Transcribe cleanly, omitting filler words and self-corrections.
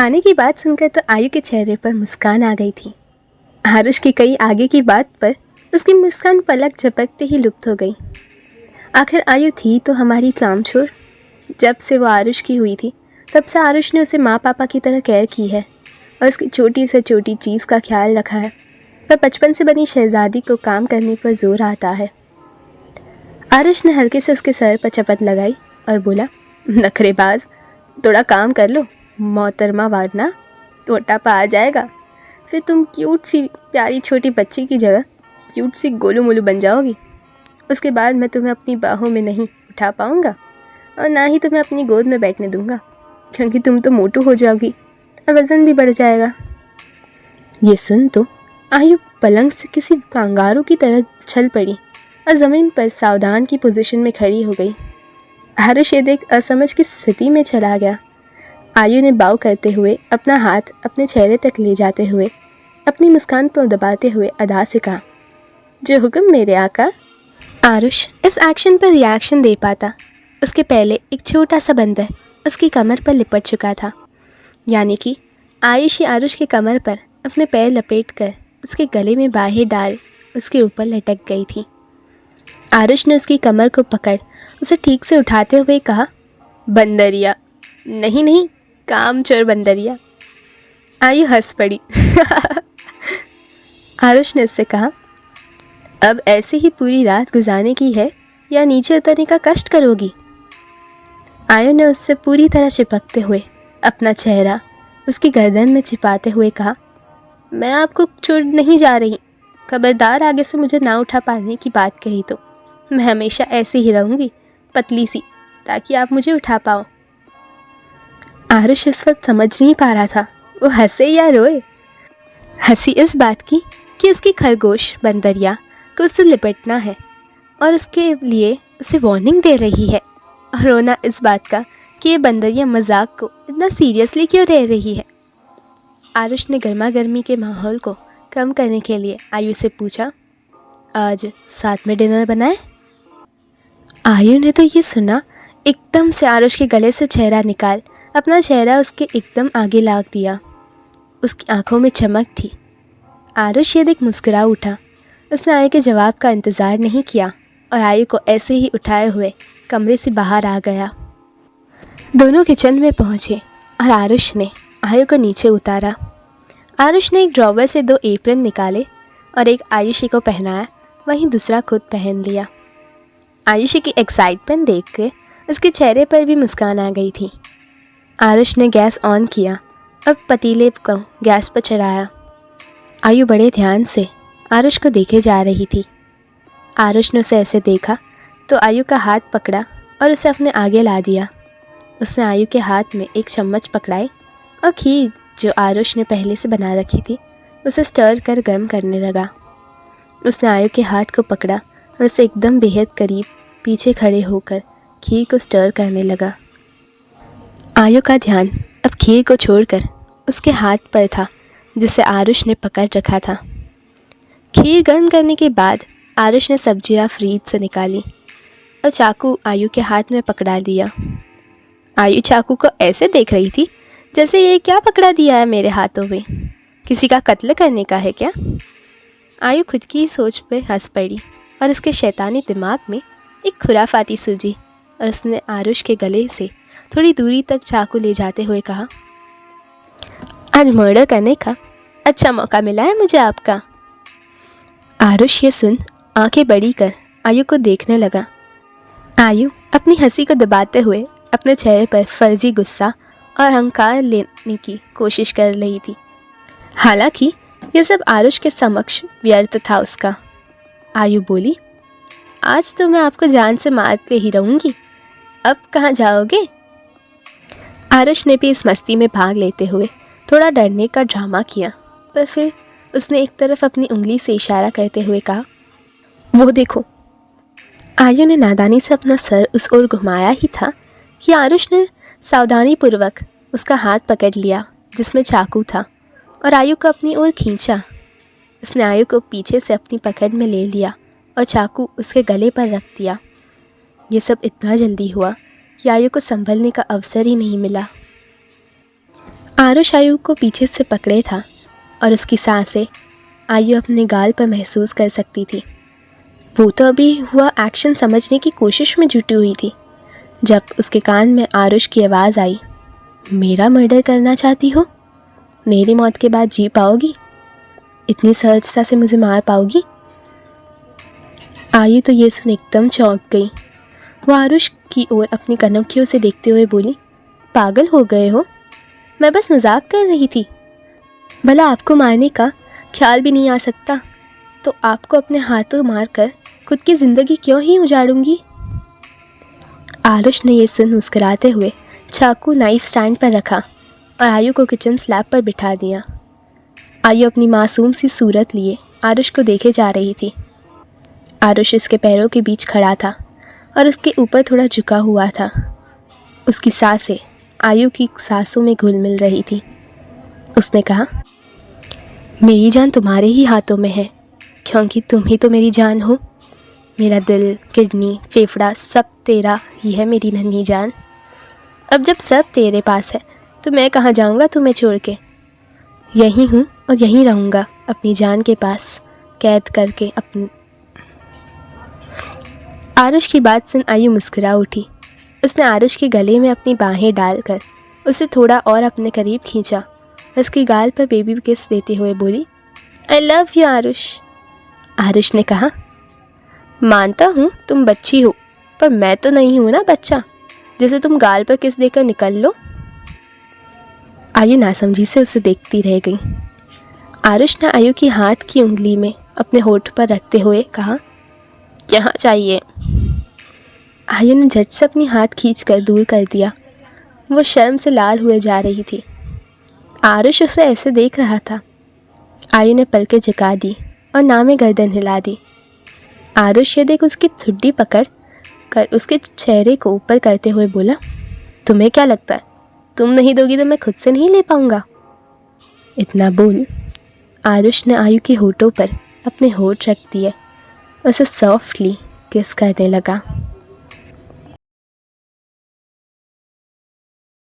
खाने की बात सुनकर तो आयु के चेहरे पर मुस्कान आ गई थी। आरुष की कई आगे की बात पर उसकी मुस्कान पलक झपकते ही लुप्त हो गई। आखिर आयु थी तो हमारी कामचोर। जब से वो आरुष की हुई थी तब से आरुष ने उसे माँ पापा की तरह केयर की है और उसकी छोटी से छोटी चीज़ का ख्याल रखा है। पर बचपन से बनी शहजादी को काम करने पर जोर आता है। आरुष ने हल्के से उसके सर पर चपत लगाई और बोला, नखरेबाज, थोड़ा काम कर लो मोहतरमा, वरना मोटापा आ जाएगा। फिर तुम क्यूट सी प्यारी छोटी बच्ची की जगह क्यूट सी गोलू मोलू बन जाओगी। उसके बाद मैं तुम्हें अपनी बाहों में नहीं उठा पाऊँगा और ना ही तुम्हें अपनी गोद में बैठने दूंगा, क्योंकि तुम तो मोटू हो जाओगी और वज़न भी बढ़ जाएगा। ये सुन तो आयु पलंग से किसी कांगारू की तरह छल पड़ी और ज़मीन पर सावधान की पोजीशन में खड़ी हो गई। आरुष ये देख असमझ की स्थिति में चला गया। आयु ने बाव करते हुए अपना हाथ अपने चेहरे तक ले जाते हुए अपनी मुस्कान को दबाते हुए अदा से कहा, जो हुक्म मेरे आका। आरुष इस एक्शन पर रिएक्शन दे पाता उसके पहले एक छोटा सा बंदर उसकी कमर पर लिपट चुका था, यानी कि आयुष ही आरुष की कमर पर अपने पैर लपेटकर उसके गले में बाहें डाल उसके ऊपर लटक गई थी। आरुष ने उसकी कमर को पकड़ उसे ठीक से उठाते हुए कहा, बंदरिया नहीं नहीं, कामचोर बंदरिया। आयु हंस पड़ी। आरुष ने उससे कहा, अब ऐसे ही पूरी रात गुजारने की है या नीचे उतरने का कष्ट करोगी? आयु ने उससे पूरी तरह चिपकते हुए अपना चेहरा उसकी गर्दन में छिपाते हुए कहा, मैं आपको छोड़ नहीं जा रही। खबरदार आगे से मुझे ना उठा पाने की बात कही तो मैं हमेशा ऐसे ही रहूँगी, पतली सी, ताकि आप मुझे उठा पाओ। आरुष इस वक्त समझ नहीं पा रहा था वो हंसे या रोए। हंसी इस बात की कि उसकी खरगोश बंदरिया को उससे लिपटना है और उसके लिए उसे वार्निंग दे रही है, और रोना इस बात का कि ये बंदरिया मजाक को इतना सीरियसली क्यों ले रही है। आरुष ने गर्मा गर्मी के माहौल को कम करने के लिए आयु से पूछा, आज साथ में डिनर बनाए? आयु ने तो ये सुना एकदम से आरुष के गले से चेहरा निकाल अपना चेहरा उसके एकदम आगे लाग दिया। उसकी आंखों में चमक थी। आरुष ये देख मुस्कुरा उठा। उसने आयु के जवाब का इंतज़ार नहीं किया और आयु को ऐसे ही उठाए हुए कमरे से बाहर आ गया। दोनों किचन में पहुँचे और आरुष ने आयु को नीचे उतारा। आरुष ने एक ड्रॉवर से 2 एप्रन निकाले और एक आयुषी को पहनाया, वहीं दूसरा खुद पहन लिया। आयुषी की एक्साइटमेंट देख के उसके चेहरे पर भी मुस्कान आ गई थी। आरुष ने गैस ऑन किया और पतीले को गैस पर चढ़ाया। आयु बड़े ध्यान से आरुष को देखे जा रही थी। आरुष ने उसे ऐसे देखा तो आयु का हाथ पकड़ा और उसे अपने आगे ला दिया। उसने आयु के हाथ में एक चम्मच पकड़ाई और खीर जो आरुष ने पहले से बना रखी थी उसे स्टर कर गर्म करने लगा। उसने आयु के हाथ को पकड़ा और उसे एकदम बेहद करीब पीछे खड़े होकर खीर को स्टर करने लगा। आयु का ध्यान अब खीर को छोड़कर उसके हाथ पर था जिसे आरुष ने पकड़ रखा था। खीर गर्म करने के बाद आरुष ने सब्जियां फ्रीज से निकाली और चाकू आयु के हाथ में पकड़ा दिया। आयु चाकू को ऐसे देख रही थी जैसे ये क्या पकड़ा दिया है मेरे हाथों में, किसी का कत्ल करने का है क्या? आयु खुद की सोच पर हंस पड़ी और उसके शैतानी दिमाग में एक खुराफाती सूझी और उसने आरुष के गले से थोड़ी दूरी तक चाकू ले जाते हुए कहा, आज मर्डर करने का अच्छा मौका मिला है मुझे आपका। आरुष ये सुन आंखें बड़ी कर आयु को देखने लगा। आयु अपनी हंसी को दबाते हुए अपने चेहरे पर फर्जी गुस्सा और अहंकार लेने की कोशिश कर रही थी। हालांकि ये सब आरुष के समक्ष व्यर्थ था उसका। आयु बोली, आज तो मैं आपको जान से मार के ही रहूँगी, अब कहाँ जाओगे? आरुष ने भी इस मस्ती में भाग लेते हुए थोड़ा डरने का ड्रामा किया, पर फिर उसने एक तरफ अपनी उंगली से इशारा करते हुए कहा, वो देखो। आयु ने नादानी से अपना सर उस ओर घुमाया ही था कि आरुष ने सावधानीपूर्वक उसका हाथ पकड़ लिया जिसमें चाकू था और आयु को अपनी ओर खींचा। उसने आयु को पीछे से अपनी पकड़ में ले लिया और चाकू उसके गले पर रख दिया। ये सब इतना जल्दी हुआ कि आयु को संभलने का अवसर ही नहीं मिला। आरुष आयु को पीछे से पकड़े था और उसकी सांसें आयु अपने गाल पर महसूस कर सकती थी। वो तो अभी हुआ एक्शन समझने की कोशिश में जुटी हुई थी जब उसके कान में आरुष की आवाज़ आई, मेरा मर्डर करना चाहती हो? मेरी मौत के बाद जी पाओगी? इतनी सहजता से मुझे मार पाओगी? आयु तो ये सुन एकदम चौंक गई। वो आरुष की ओर अपनी कनखियों से देखते हुए बोली, पागल हो गए हो? मैं बस मजाक कर रही थी। भला आपको मारने का ख्याल भी नहीं आ सकता तो आपको अपने हाथों मारकर खुद की ज़िंदगी क्यों ही उजाड़ूंगी? आरुष ने ये सुन मुस्कुराते हुए चाकू नाइफ स्टैंड पर रखा और आयु को किचन स्लैब पर बिठा दिया। आयु अपनी मासूम सी सूरत लिए आरुष को देखे जा रही थी। आरुष उसके पैरों के बीच खड़ा था और उसके ऊपर थोड़ा झुका हुआ था। उसकी सांसें आयु की सांसों में घुल मिल रही थी। उसने कहा, मेरी जान तुम्हारे ही हाथों में है क्योंकि तुम ही तो मेरी जान हो। मेरा दिल, किडनी, फेफड़ा सब तेरा ही है मेरी नन्ही जान। अब जब सब तेरे पास है तो मैं कहाँ जाऊँगा तुम्हें छोड़ के? यहीं हूँ और यहीं रहूँगा अपनी जान के पास कैद करके अपनी। आरुष की बात सुन आयु मुस्कुरा उठी। उसने आरुष के गले में अपनी बाहें डालकर उसे थोड़ा और अपने करीब खींचा। उसके गाल पर बेबी किस देते हुए बोली, I love you Aarush. Aarush ने कहा, मानता हूँ तुम बच्ची हो पर मैं तो नहीं हूँ ना बच्चा जिसे तुम गाल पर किस देकर निकल लो। आयु नासमझी से उसे देखती रह गई। आरुष ने आयु की हाथ की उंगली में अपने होठ पर रखते हुए कहा, यहाँ चाहिए। आयु ने झट से अपनी हाथ खींचकर दूर कर दिया। वो शर्म से लाल हुए जा रही थी। आरुष उसे ऐसे देख रहा था। आयु ने पलकें झुका दी और नामे गर्दन हिला दी। आरुष ये देख उसकी ठुड्डी पकड़ कर उसके चेहरे को ऊपर करते हुए बोला, तुम्हें क्या लगता है तुम नहीं दोगी तो मैं खुद से नहीं ले पाऊंगा? इतना बोल आरुष ने आयु के होठों पर अपने होठ रख दिए। उसे सॉफ्टली किस करने लगा।